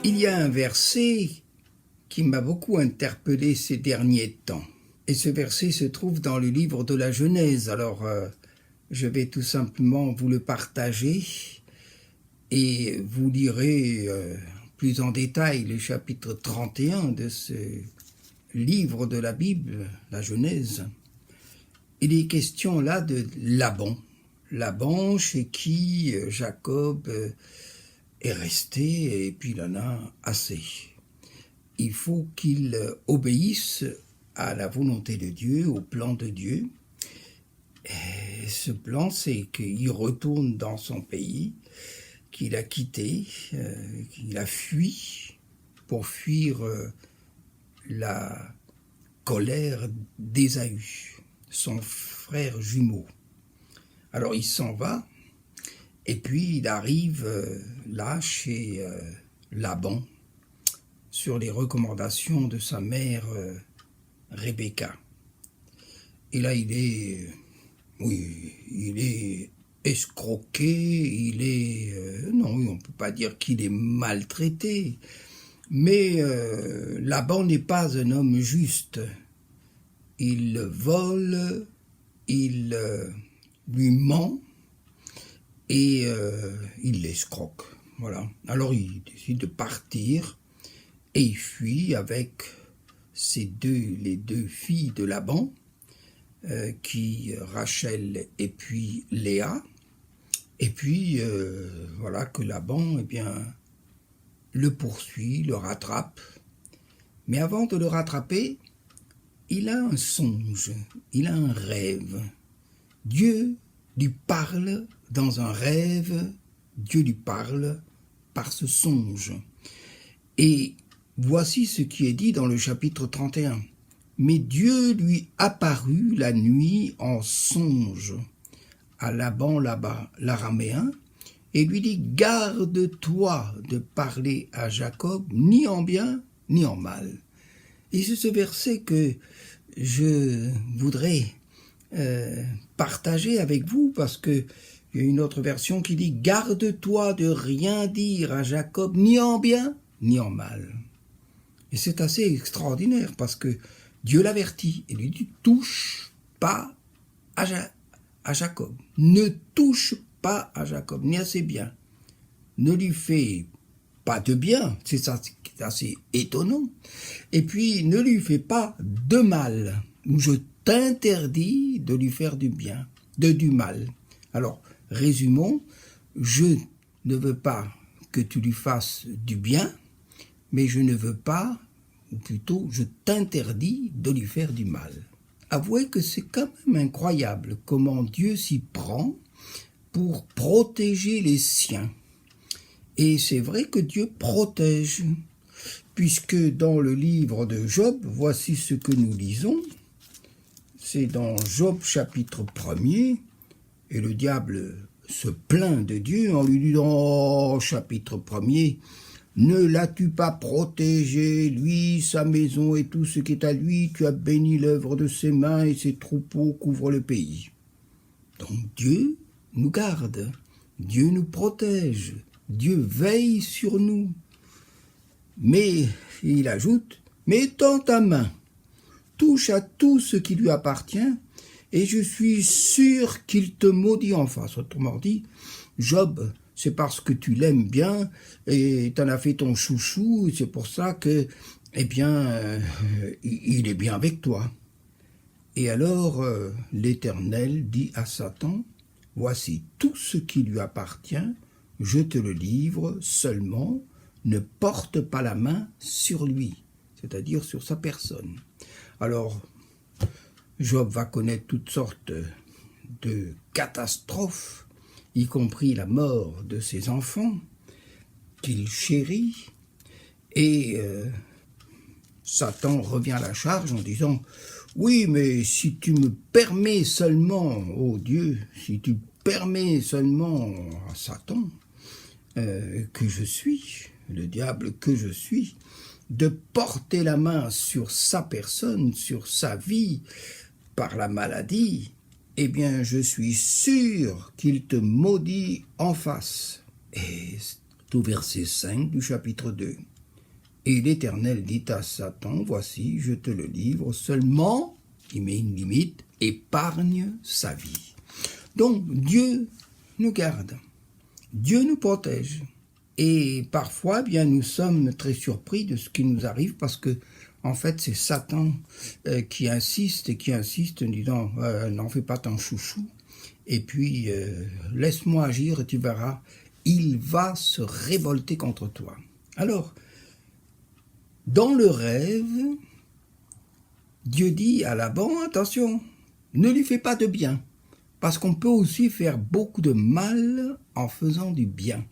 Il y a un verset qui m'a beaucoup interpellé ces derniers temps. Et ce verset se trouve dans le livre de la Genèse. Alors, je vais tout simplement vous le partager et vous lirez plus en détail le chapitre 31 de ce livre de la Bible, la Genèse. Il est question là de Laban. Laban chez qui Jacob est resté et puis il en a assez. Il faut qu'il obéisse à la volonté de Dieu, au plan de Dieu. Et ce plan, c'est qu'il retourne dans son pays, qu'il a quitté, qu'il a fui pour fuir la colère d'Ésaü, son frère jumeau. Alors il s'en va, et puis il arrive là chez Laban, sur les recommandations de sa mère Rebecca. Et là il est escroqué, non, on ne peut pas dire qu'il est maltraité, mais Laban n'est pas un homme juste. Il vole, il lui ment et il l'escroque. Voilà. Alors il décide de partir et il fuit avec les deux filles de Laban, Rachel et puis Léa. Et puis voilà que Laban le poursuit, le rattrape. Mais avant de le rattraper, il a un songe, il a un rêve. Dieu lui parle dans un rêve, Dieu lui parle par ce songe. Et voici ce qui est dit dans le chapitre 31. Mais Dieu lui apparut la nuit en songe à Laban l'araméen et lui dit « Garde-toi de parler à Jacob, ni en bien, ni en mal. » Et c'est ce verset que je voudrais partager avec vous, parce que il y a une autre version qui dit « Garde-toi de rien dire à Jacob, ni en bien, ni en mal. » Et c'est assez extraordinaire, parce que Dieu l'avertit et lui dit « Touche pas à Jacob. Ne touche pas à Jacob, ni à ses biens. Ne lui fais pas de bien. » C'est ça qui est assez étonnant. Et puis, ne lui fais pas de mal. Je t'interdis de lui faire du bien, du mal. Alors, résumons, je ne veux pas que tu lui fasses du bien, mais je ne veux pas, ou plutôt, je t'interdis de lui faire du mal. Avouez que c'est quand même incroyable comment Dieu s'y prend pour protéger les siens. Et c'est vrai que Dieu protège, puisque dans le livre de Job, voici ce que nous lisons. C'est dans Job chapitre 1er, et le diable se plaint de Dieu en lui disant « Oh, chapitre 1er, ne l'as-tu pas protégé, lui, sa maison et tout ce qui est à lui, tu as béni l'œuvre de ses mains et ses troupeaux couvrent le pays. » Donc Dieu nous garde, Dieu nous protège, Dieu veille sur nous. Mais, il ajoute, « Mais tends ta main, touche à tout ce qui lui appartient, et je suis sûr qu'il te maudit en face. » Autrement dit, Job, c'est parce que tu l'aimes bien, et t'en as fait ton chouchou, et c'est pour ça que, il est bien avec toi. Et alors, l'Éternel dit à Satan, « Voici tout ce qui lui appartient, je te le livre, seulement ne porte pas la main sur lui, c'est-à-dire sur sa personne. » Alors, Job va connaître toutes sortes de catastrophes, y compris la mort de ses enfants, qu'il chérit, et Satan revient à la charge en disant « Oui, mais si tu me permets seulement, ô Dieu, si tu permets seulement à Satan, que je suis, le diable que je suis, de porter la main sur sa personne, sur sa vie, par la maladie, eh bien, je suis sûr qu'il te maudit en face. » Et Tout verset 5 du chapitre 2. Et l'Éternel dit à Satan, voici, je te le livre, seulement, il met une limite, épargne sa vie. Donc, Dieu nous garde, Dieu nous protège. Et parfois, bien, nous sommes très surpris de ce qui nous arrive parce que, en fait, c'est Satan qui insiste, en disant, n'en fais pas ton chouchou. Et puis, laisse-moi agir et tu verras, il va se révolter contre toi. Alors, dans le rêve, Dieu dit à Laban, attention, ne lui fais pas de bien, parce qu'on peut aussi faire beaucoup de mal en faisant du bien.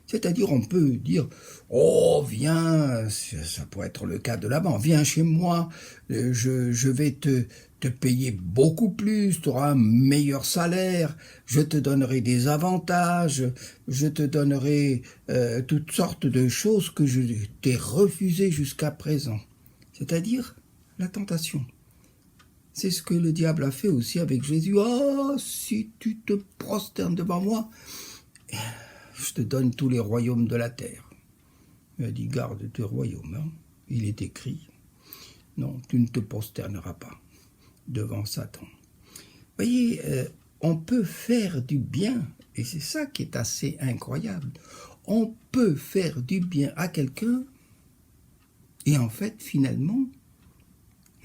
C'est-à-dire, on peut dire, oh, viens, ça pourrait être le cas de Laban, viens chez moi, je vais te payer beaucoup plus, tu auras un meilleur salaire, je te donnerai des avantages, je te donnerai toutes sortes de choses que je t'ai refusées jusqu'à présent. C'est-à-dire, la tentation. C'est ce que le diable a fait aussi avec Jésus. Oh, si tu te prosternes devant moi, je te donne tous les royaumes de la terre. Il a dit, garde tes royaumes. Hein. Il est écrit, non, tu ne te prosterneras pas devant Satan. Vous voyez, on peut faire du bien, et c'est ça qui est assez incroyable. On peut faire du bien à quelqu'un, et en fait, finalement,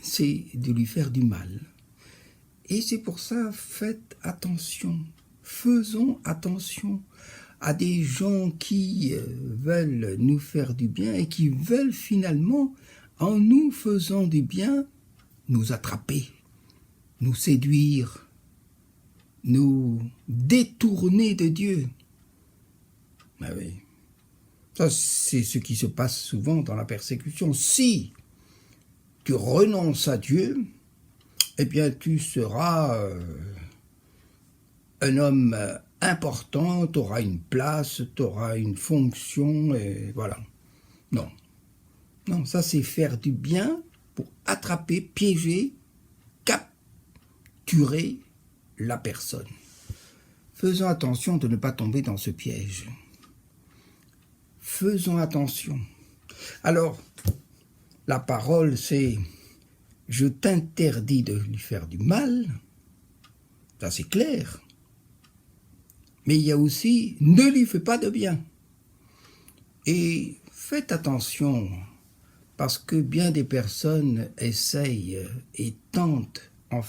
c'est de lui faire du mal. Et c'est pour ça, faites attention, faisons attention à des gens qui veulent nous faire du bien et qui veulent finalement, en nous faisant du bien, nous attraper, nous séduire, nous détourner de Dieu. Ah oui. Ça, c'est ce qui se passe souvent dans la persécution. Si tu renonces à Dieu, eh bien tu seras un homme important, tu auras une place, tu auras une fonction, et voilà. Non. Non, ça c'est faire du bien pour attraper, piéger, capturer la personne. Faisons attention de ne pas tomber dans ce piège. Faisons attention. Alors, la parole c'est « je t'interdis de lui faire du mal », ça c'est clair. Mais il y a aussi « ne lui fais pas de bien ». Et faites attention, parce que bien des personnes essayent et tentent en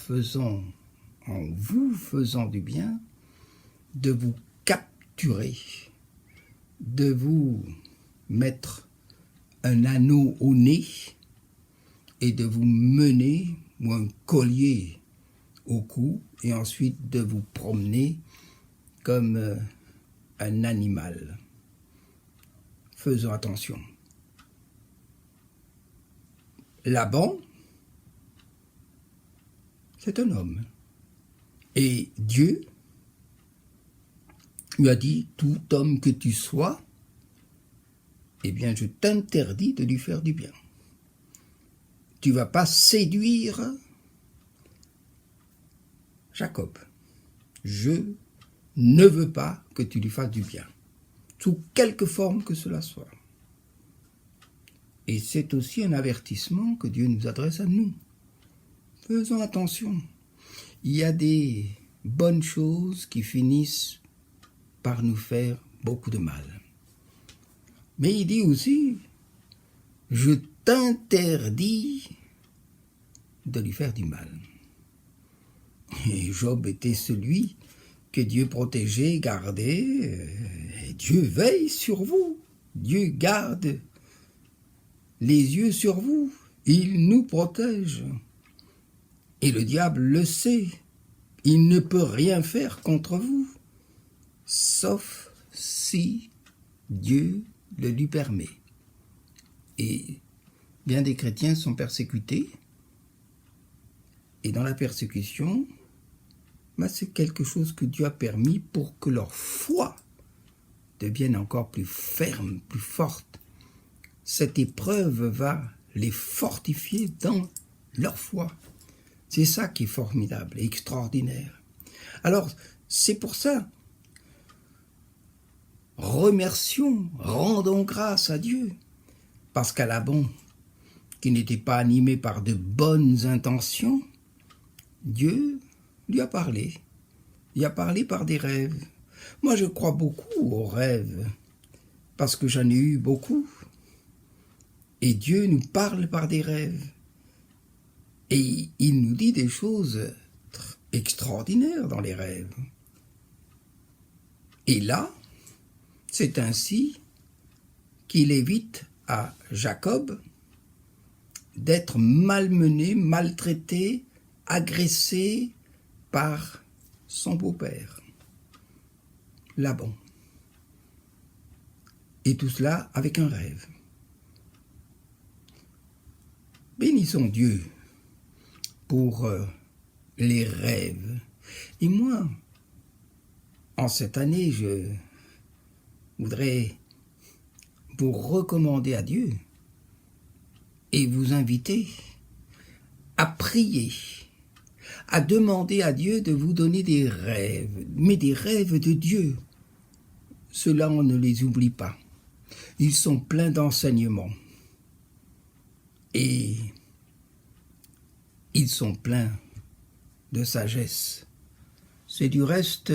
vous faisant du bien, de vous capturer, de vous mettre un anneau au nez et de vous mener, ou un collier au cou, et ensuite de vous promener comme un animal. Faisons attention. Laban, c'est un homme. Et Dieu lui a dit, tout homme que tu sois, eh bien je t'interdis de lui faire du bien. Tu ne vas pas séduire Jacob. Je ne veux pas que tu lui fasses du bien, sous quelque forme que cela soit. Et c'est aussi un avertissement que Dieu nous adresse à nous. Faisons attention. Il y a des bonnes choses qui finissent par nous faire beaucoup de mal. Mais il dit aussi, je t'interdis de lui faire du mal. Et Job était celui que Dieu protégeait, gardait, et Dieu veille sur vous. Dieu garde les yeux sur vous. Il nous protège. Et le diable le sait. Il ne peut rien faire contre vous, sauf si Dieu le lui permet. Et bien des chrétiens sont persécutés. Et dans la persécution, c'est quelque chose que Dieu a permis pour que leur foi devienne encore plus ferme, plus forte. Cette épreuve va les fortifier dans leur foi. C'est ça qui est formidable et extraordinaire. Alors, c'est pour ça, remercions, rendons grâce à Dieu. Parce qu'à Laban, qui n'était pas animé par de bonnes intentions, Dieu lui a parlé. Il a parlé par des rêves. Moi, je crois beaucoup aux rêves, parce que j'en ai eu beaucoup. Et Dieu nous parle par des rêves. Et il nous dit des choses extraordinaires dans les rêves. Et là, c'est ainsi qu'il évite à Jacob d'être malmené, maltraité, agressé par son beau-père, Laban. Et tout cela avec un rêve. Bénissons Dieu pour les rêves. Et moi, en cette année, je voudrais vous recommander à Dieu et vous inviter à prier, à demander à Dieu de vous donner des rêves, mais des rêves de Dieu. Ceux-là, on ne les oublie pas. Ils sont pleins d'enseignements. Et ils sont pleins de sagesse. C'est du reste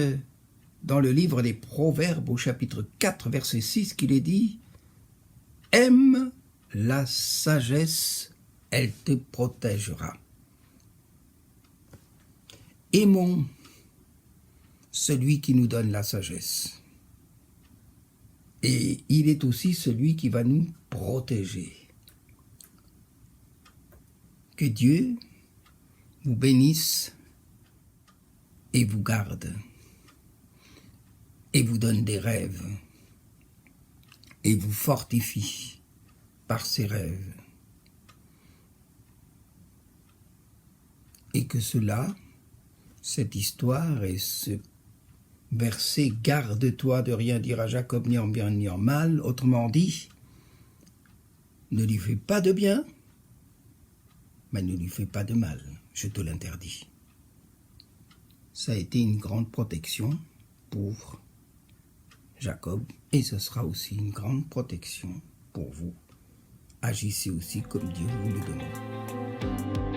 dans le livre des Proverbes au chapitre 4, verset 6 qu'il est dit « Aime la sagesse, elle te protégera. » Aimons celui qui nous donne la sagesse. Et il est aussi celui qui va nous protéger. Que Dieu vous bénisse et vous garde et vous donne des rêves et vous fortifie par ses rêves. Et que cela, cette histoire et ce verset « Garde-toi de rien dire à Jacob ni en bien ni en mal », autrement dit, ne lui fais pas de bien, mais ne lui fais pas de mal, je te l'interdis. Ça a été une grande protection pour Jacob et ce sera aussi une grande protection pour vous. Agissez aussi comme Dieu vous le demande.